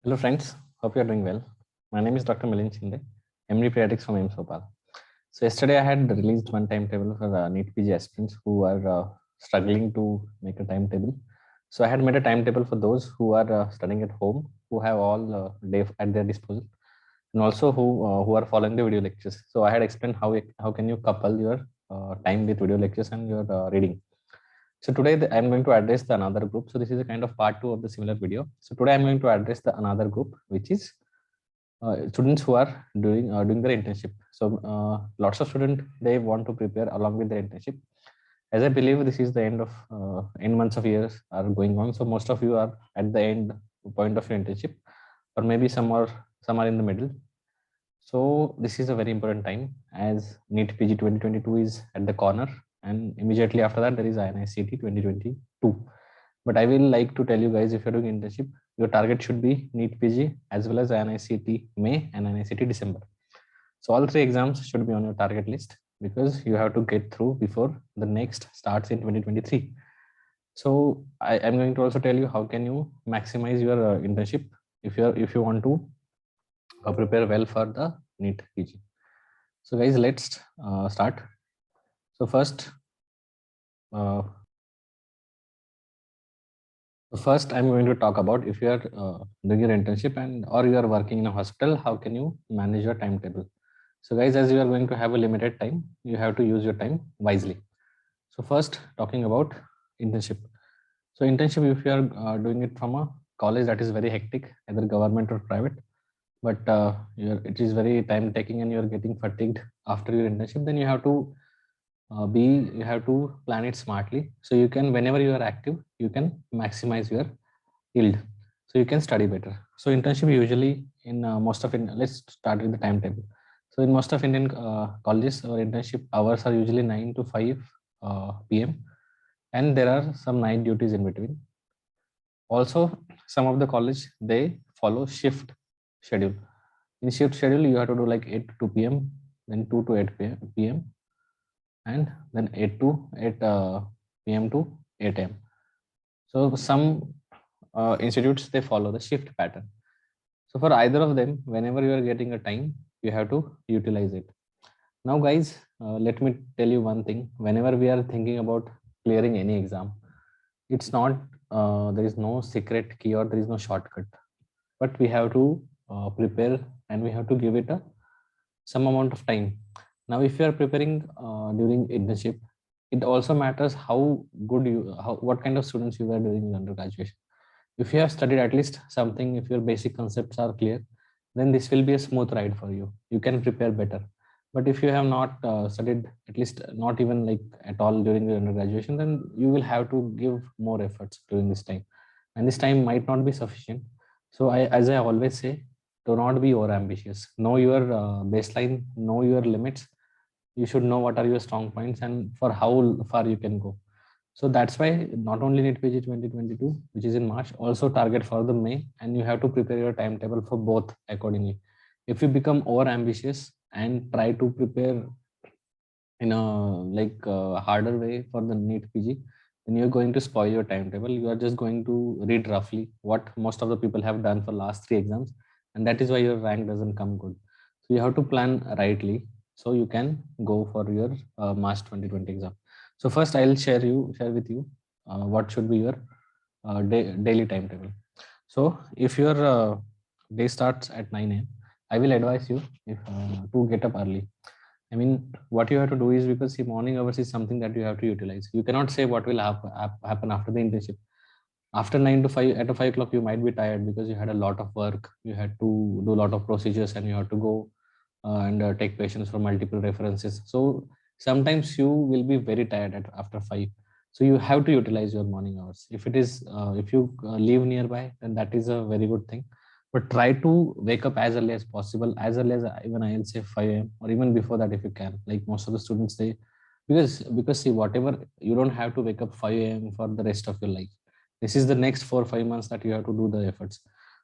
Hello friends, hope you are doing well. My name is Dr. Milind Shinde, MD Pediatrics from AIIMS Bhopal. So yesterday I had released one timetable for NEET PG aspirants who are struggling to make a timetable. So I had made a timetable for those who are studying at home, who have all day at their disposal, and also who are following the video lectures. So I had explained how can you couple your time with video lectures and your reading. So today I'm going to address the another group. So this is a kind of part 2 of the similar video. So today I'm going to address the another group, which is students who are doing their internship. So lots of students, they want to prepare along with their internship. As I believe this is the end months of years are going on. So most of you are at the end point of your internship, or maybe some are in the middle. So this is a very important time as NEET PG 2022 is at the corner, and immediately after that there is INICET 2022. But I will like to tell you guys, if you're doing internship, your target should be NEET PG as well as INICET May and INICET December. So all three exams should be on your target list because you have to get through before the next starts in 2023. So I am going to also tell you how can you maximize your internship if you want to prepare well for the NEET PG. So guys, let's start. So first I'm going to talk about if you are doing your internship and or you are working in a hospital, how can you manage your timetable? So guys, as you are going to have a limited time, you have to use your time wisely. So first, talking about internship. So internship, if you are doing it from a college that is very hectic, either government or private, but it is very time taking and you are getting fatigued after your internship, then you have to you have to plan it smartly. So you can, whenever you are active, you can maximize your yield. So you can study better. So internship usually in most of let's start with the timetable. So in most of Indian colleges, our internship hours are usually 9 to 5 p.m. and there are some night duties in between. Also, some of the college, they follow shift schedule. In shift schedule, you have to do like 8 to 2 p.m., then 2 to 8 p.m., and then 8 to 8 p.m. to 8 a.m. So some institutes, they follow the shift pattern. So for either of them, whenever you are getting a time, you have to utilize it. Now guys, let me tell you one thing. Whenever we are thinking about clearing any exam, it's not, there is no secret key or there is no shortcut, but we have to prepare and we have to give it some amount of time. Now, if you are preparing during internship, it also matters how good what kind of students you are doing in undergraduation. If you have studied at least something, if your basic concepts are clear, then this will be a smooth ride for you. You can prepare better. But if you have not studied, at least not even like at all during your undergraduation, then you will have to give more efforts during this time. And this time might not be sufficient. So as I always say, do not be over ambitious. Know your baseline, know your limits. You should know what are your strong points and for how far you can go. So that's why not only NEET PG 2022, which is in March, also target for the May, and you have to prepare your timetable for both accordingly. If you become over ambitious and try to prepare in a harder way for the NEET PG, then you're going to spoil your timetable. You are just going to read roughly what most of the people have done for last 3 exams, and that is why your rank doesn't come good. So you have to plan rightly so you can go for your March 2020 exam. So first I'll share with you what should be your daily timetable. So if your day starts at 9 a.m., I will advise you if to get up early. I mean, what you have to do is, because the morning hours is something that you have to utilize. You cannot say what will happen after the internship. After 9 to 5, at 5 o'clock, you might be tired because you had a lot of work. You had to do a lot of procedures and you have to go and take patients from multiple references. So sometimes you will be very tired after 5. So you have to utilize your morning hours. If it is, if you live nearby, then that is a very good thing. But try to wake up as early as possible, as early as even I'll say 5 a.m. or even before that if you can. Like most of the students, they because see, whatever, you don't have to wake up 5 a.m. for the rest of your life. This is the next 4 or 5 months that you have to do the efforts.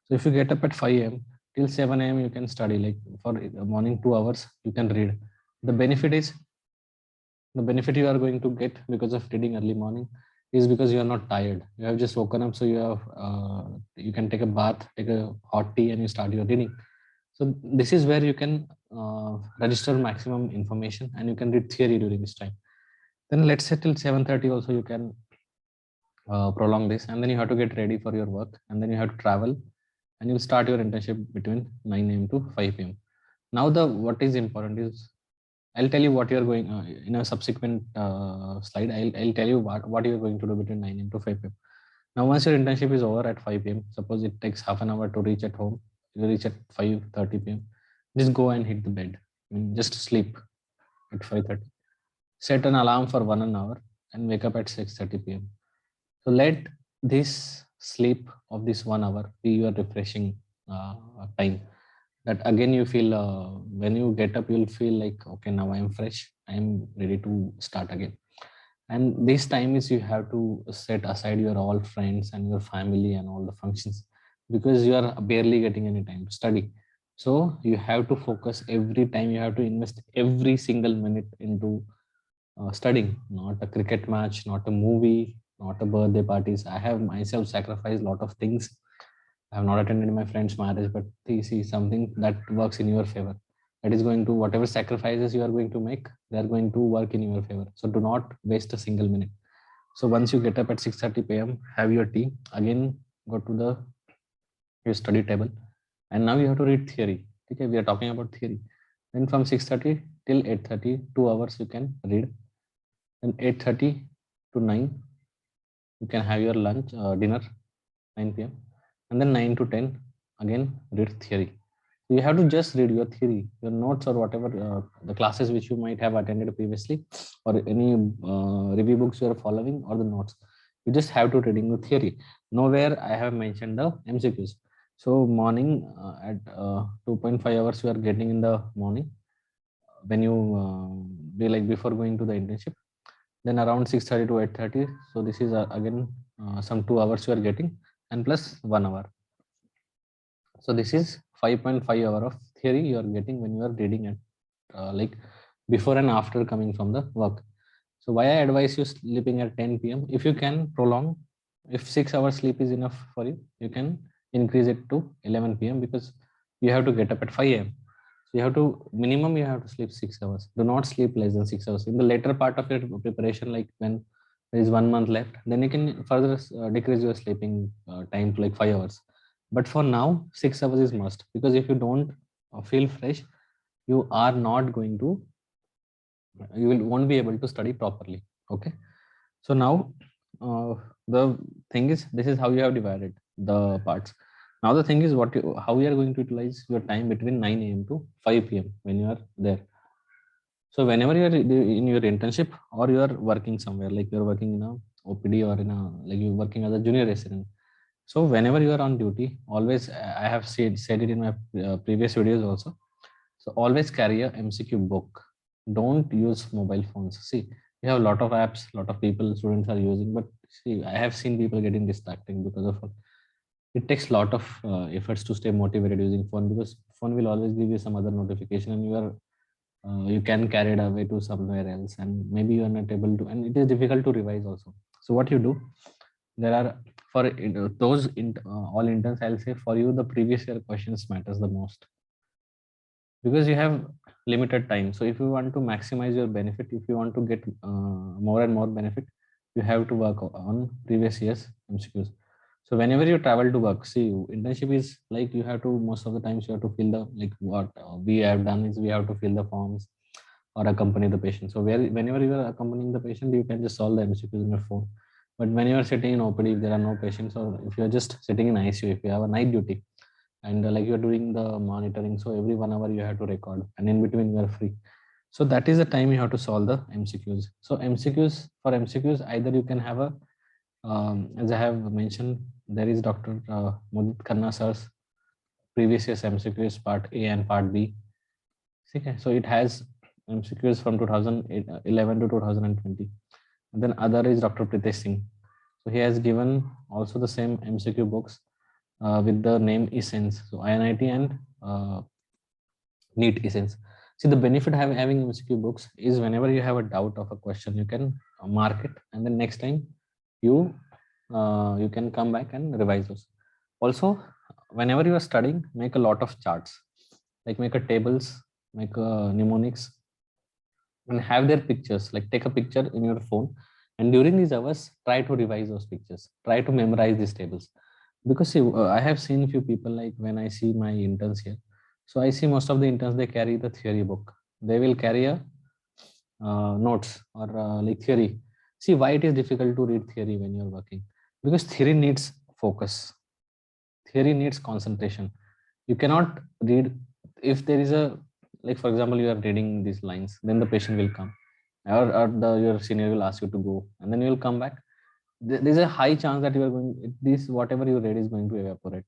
So if you get up at 5 a.m. till 7 a.m. you can study, like for morning 2 hours you can read. The benefit you are going to get because of reading early morning is because you are not tired. You have just woken up, so you can take a bath, take a hot tea, and you start your reading. So this is where you can register maximum information, and you can read theory during this time. Then let's say till 7:30 also you can prolong this, and then you have to get ready for your work, and then you have to travel, and you'll start your internship between 9 a.m. to 5 p.m. Now the what is important is I'll tell you what you're going in a subsequent slide. I'll tell you what you're going to do between 9 a.m. to 5 p.m. Now, once your internship is over at 5 p.m., suppose it takes half an hour to reach at home, you reach at 5:30 p.m. Just go and hit the bed. I mean, just sleep at 5:30. Set an alarm for 1 hour and wake up at 6:30 p.m. So let this sleep of this 1 hour be your refreshing time. That again you feel when you get up, you'll feel like okay, now I'm fresh. I'm ready to start again. And this time is you have to set aside your all friends and your family and all the functions because you are barely getting any time to study. So you have to focus every time. You have to invest every single minute into studying, not a cricket match, not a movie, not a birthday parties. I have myself sacrificed a lot of things. I have not attended my friend's marriage, but this is something that works in your favor. That is going to whatever sacrifices you are going to make, they are going to work in your favor. So do not waste a single minute. So once you get up at 6:30 p.m., have your tea. Again, go to the your study table, and now you have to read theory. Okay, we are talking about theory. Then from 6:30 till 8:30, 2 hours you can read. Then 8:30 to 9, you can have your lunch, dinner, 9 p.m. And then 9 to 10, again read theory. So you have to just read your theory, your notes, or whatever the classes which you might have attended previously, or any review books you are following, or the notes. You just have to reading the theory. Nowhere I have mentioned the MCQs. So morning at 2.5 hours you are getting in the morning when you be like before going to the internship. Then around 6:30 to 8:30. So this is again some 2 hours you are getting, and plus 1 hour. So this is 5.5 hour of theory you are getting when you are reading it, like before and after coming from the work. So why I advise you sleeping at 10 p.m. If you can prolong, if 6 hours sleep is enough for you, you can increase it to 11 p.m. because you have to get up at 5 a.m. So you have to minimum you have to sleep 6 hours. Do not sleep less than 6 hours. In the later part of your preparation, like when there is 1 month left, then you can further decrease your sleeping time to like 5 hours. But for now, 6 hours is must because if you don't feel fresh, you are not going to, you will won't be able to study properly. Okay. So now the thing is, this is how you have divided the parts. Now the thing is how you are going to utilize your time between 9 a.m. to 5 p.m. when you are there. So whenever you are in your internship or you are working somewhere, like you're working in a OPD or in a like you're working as a junior resident. So whenever you are on duty, always I have said it in my previous videos also. So always carry a MCQ book. Don't use mobile phones. See, we have a lot of apps, a lot of people, students are using, but see, I have seen people getting distracted because of it takes a lot of efforts to stay motivated using phone because phone will always give you some other notification and you can carry it away to somewhere else and maybe you are not able to, and it is difficult to revise also. So what you do, there are for those all interns, I'll say for you the previous year questions matters the most because you have limited time. So if you want to maximize your benefit, if you want to get more and more benefit, you have to work on previous years MCQs. So whenever you travel to work, see, internship is like you have to, most of the times you have to fill the, like what we have done is we have to fill the forms or accompany the patient. So whenever you are accompanying the patient, you can just solve the MCQs in your phone. But when you are sitting in OPD, if there are no patients, or if you are just sitting in ICU, if you have a night duty, and like you're doing the monitoring, so every 1 hour you have to record, and in between you are free. So that is the time you have to solve the MCQs. So MCQs, either you can have a as I have mentioned, there is Dr. Mudit Khanna sir's previous year's MCQs part A and part B. Okay, so it has MCQs from 2011 to 2020. And then other is Dr. Pritesh Singh. So he has given also the same MCQ books with the name Essence. So INIT and NEET Essence. See, the benefit of having MCQ books is whenever you have a doubt of a question, you can mark it, and then next time you can come back and revise those. Also, whenever you are studying, make a lot of charts, like make a tables, make a mnemonics, and have their pictures. Like take a picture in your phone, and during these hours, try to revise those pictures. Try to memorize these tables, because see, I have seen few people, like when I see my interns here. So I see most of the interns, they carry the theory book. They will carry a notes or like theory. See why it is difficult to read theory when you're working, because theory needs focus, theory needs concentration. You cannot read if there is a, like for example, you are reading these lines, then the patient will come, or your senior will ask you to go, and then you will come back. There's a high chance that you are going, this whatever you read is going to evaporate.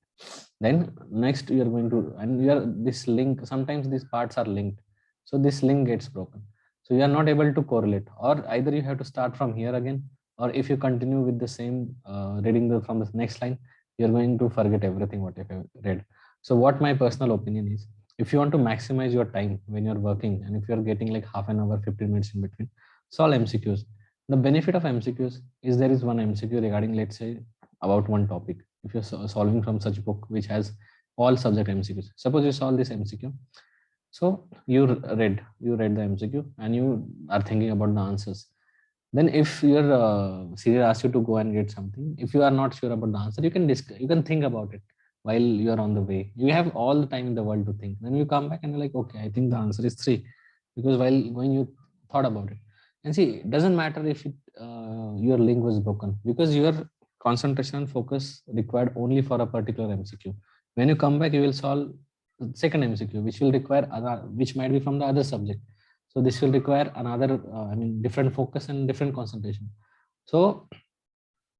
Then next you are going to, and you are this link, sometimes these parts are linked, so this link gets broken, so you are not able to correlate, or either you have to start from here again, or if you continue with the same reading from the next line, you're going to forget everything what you have read. So what my personal opinion is, if you want to maximize your time when you're working, and if you're getting like half an hour, 15 minutes in between, solve MCQs. The benefit of MCQs is there is one MCQ regarding, let's say, about one topic. If you're solving from such book which has all subject MCQs, suppose you solve this MCQ, so you read the MCQ and you are thinking about the answers. Then if your senior asks you to go and get something, if you are not sure about the answer, you can think about it while you are on the way. You have all the time in the world to think. Then you come back and you're like, okay, I think the answer is 3, because while going you thought about it. And see, it doesn't matter if your link was broken, because your concentration and focus required only for a particular MCQ. When you come back, you will solve the second MCQ, which will require which might be from the other subject. So this will require another, different focus and different concentration. So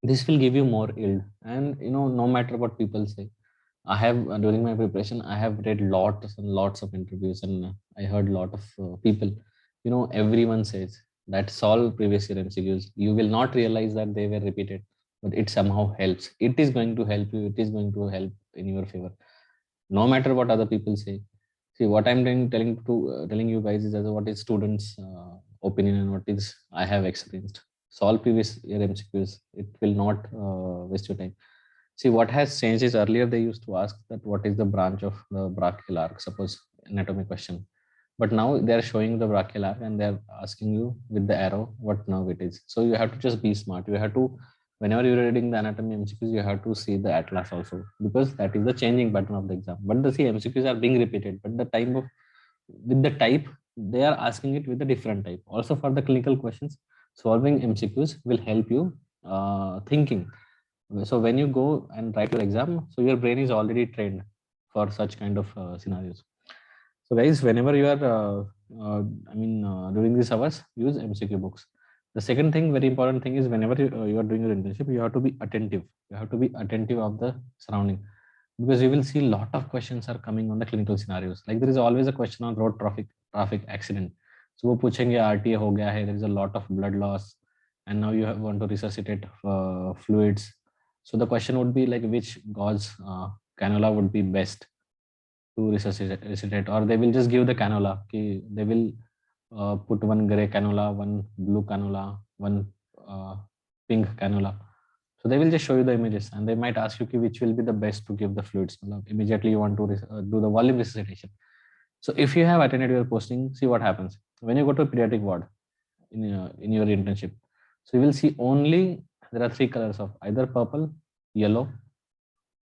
this will give you more yield. And no matter what people say, I have during my preparation, I have read lots and lots of interviews, and I heard a lot of people. Everyone says that solve previous year MCQs. You will not realize that they were repeated, but it somehow helps. It is going to help you. It is going to help in your favor, no matter what other people say. See, what I'm telling you guys is as what is students' opinion and what is I have experienced. Solve previous year MCQs. It will not waste your time. See, what has changed is earlier they used to ask that what is the branch of the brachial arc, suppose anatomy question. But now they are showing the brachial arc and they're asking you with the arrow what nerve it is. So you have to just be smart. You have to, whenever you're reading the anatomy MCQs, you have to see the atlas also, because that is the changing pattern of the exam. But the MCQs are being repeated, but the time of with the type, they are asking it with a different type. Also for the clinical questions, solving MCQs will help you thinking. So when you go and write your exam, so your brain is already trained for such kind of scenarios. So guys, whenever you are, during these hours, use MCQ books. The second thing, very important thing is whenever you are doing your internship, you have to be attentive. You have to be attentive of the surrounding, because you will see a lot of questions are coming on the clinical scenarios. Like there is always a question on road traffic accident. So वो पूछेंगे RTA हो गया है, there is a lot of blood loss, and now you want to resuscitate fluids. So the question would be like which gauze cannula would be best to resuscitate, or they will just give the cannula. They will put one gray cannula, one blue cannula, one pink cannula. So they will just show you the images, and they might ask you which will be the best to give the fluids. Immediately you want to do the volume resuscitation. So if you have attended your posting, see what happens when you go to a pediatric ward in your internship. So you will see only there are 3 colors of either purple, yellow,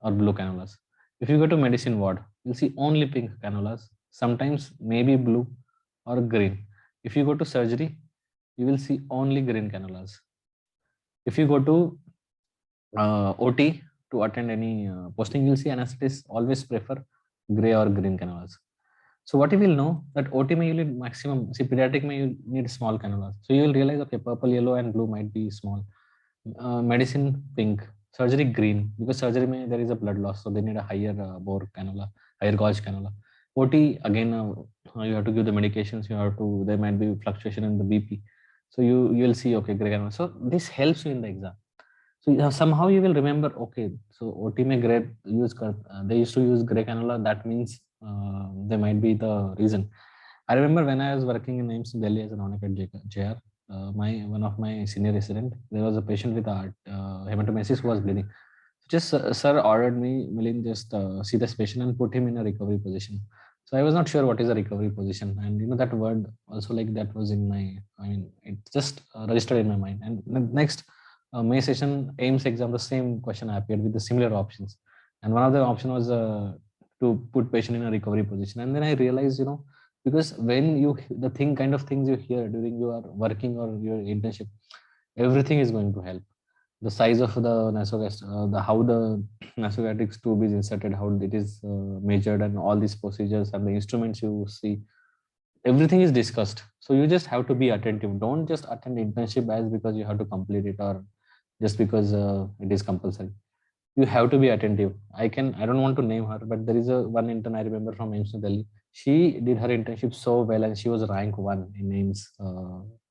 or blue cannulas. If you go to medicine ward, you'll see only pink cannulas, sometimes maybe blue or green. If you go to surgery, you will see only green cannulas. If you go to OT to attend any posting, you'll see anesthetists always prefer gray or green cannulas. So what you will know that OT may you need maximum, see pediatric may you need small cannulas. So you will realize, okay, purple, yellow and blue might be small. Medicine pink, surgery green, because surgery may there is a blood loss, so they need a higher bore cannula, higher gauge cannula. OT again, you have to give the medications, you have to, there might be fluctuation in the BP, so you will see, okay, gray cannula. So this helps you in the exam. So somehow you will remember, okay, so OT may gray use they used to use gray cannula, that means they might be the reason. I remember when I was working in AIIMS Delhi as a non-academic JR, one of my senior resident, there was a patient with hematomesis who was bleeding. Just sir ordered me, Milind, just see this patient and put him in a recovery position. So I was not sure what is a recovery position, and that word also like that was in my, I mean, it just registered in my mind. And the next May session AIMS exam, the same question appeared with the similar options, and one of the option was to put patient in a recovery position. And then I realized, because when you the thing kind of things you hear during your working or your internship, everything is going to help. The size of the the how the nasogastric tube is inserted, how it is measured, and all these procedures and the instruments you see, everything is discussed. So you just have to be attentive. Don't just attend internship as because you have to complete it, or just because it is compulsory. You have to be attentive. I don't want to name her, but there is a one intern I remember from AIMS New Delhi. She did her internship so well, and she was rank 1 in AIMS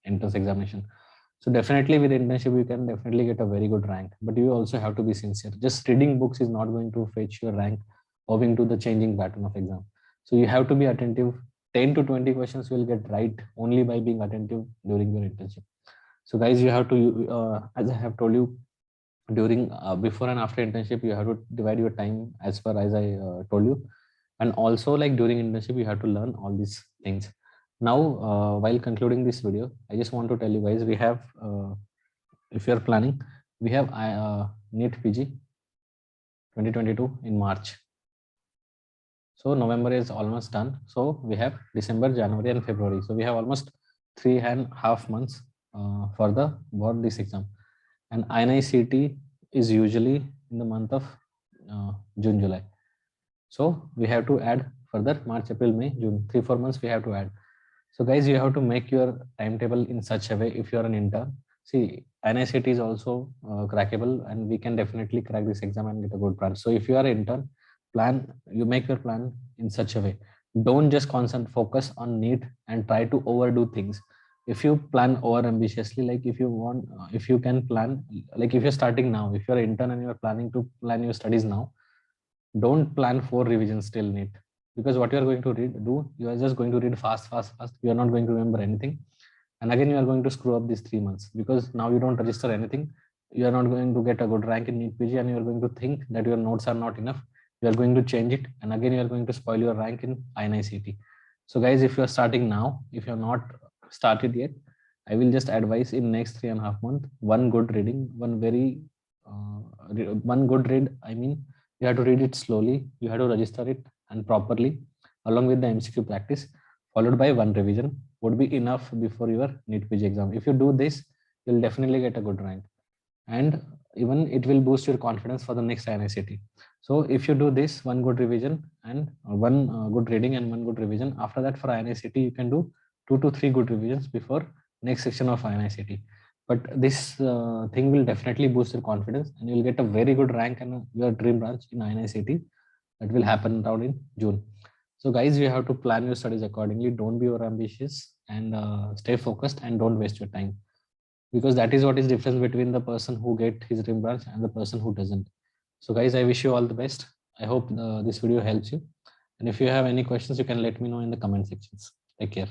entrance examination. So definitely with internship you can definitely get a very good rank, but you also have to be sincere. Just reading books is not going to fetch your rank owing to the changing pattern of exam. So you have to be attentive. 10 to 20 questions you will get right only by being attentive during your internship. So guys, you have to as I have told you, during before and after internship you have to divide your time as per as I told you. And also like during internship you have to learn all these things. Now while concluding this video, I just want to tell you guys, we have if you are planning, we have NEET PG 2022 in March. So November is almost done, so we have December, January and February. So we have almost 3.5 months for the board this exam. And INI-CET is usually in the month of June, July. So we have to add further March, April, May, June, 3-4 months we have to add. So guys, you have to make your timetable in such a way. If you are an intern, see, INI-CET is also crackable, and we can definitely crack this exam and get a good plan. So if you are an intern, you make your plan in such a way. Don't just focus on NEET and try to overdo things. If you plan over ambitiously, like if you want, if you can plan, like if you're starting now, if you're an intern and you're planning to plan your studies now, don't plan 4 revisions till NEET, because what you are going to do, you are just going to read fast. You are not going to remember anything. And again, you are going to screw up these 3 months, because now you don't register anything. You are not going to get a good rank in NEET PG, and you are going to think that your notes are not enough. You are going to change it, and again you are going to spoil your rank in INI-CET. So guys, if you are starting now, if you are not started yet, I will just advise in next 3.5 months, one good reading, one good read. I mean, you have to read it slowly, you have to register it and properly, along with the MCQ practice, followed by one revision would be enough before your NEET PG exam. If you do this, you'll definitely get a good rank, and even it will boost your confidence for the next INI-CET. So if you do this, one good revision and one good reading and one good revision, after that for INI-CET you can do 2 to 3 good revisions before next section of INI-CET. But this thing will definitely boost your confidence, and you'll get a very good rank and your dream branch in INI-CET. That will happen around in June. So guys, you have to plan your studies accordingly. Don't be over ambitious, and stay focused, and don't waste your time, because that is what is difference between the person who get his dream branch and the person who doesn't. So guys, I wish you all the best. I hope this video helps you. And if you have any questions, you can let me know in the comment sections. Take care.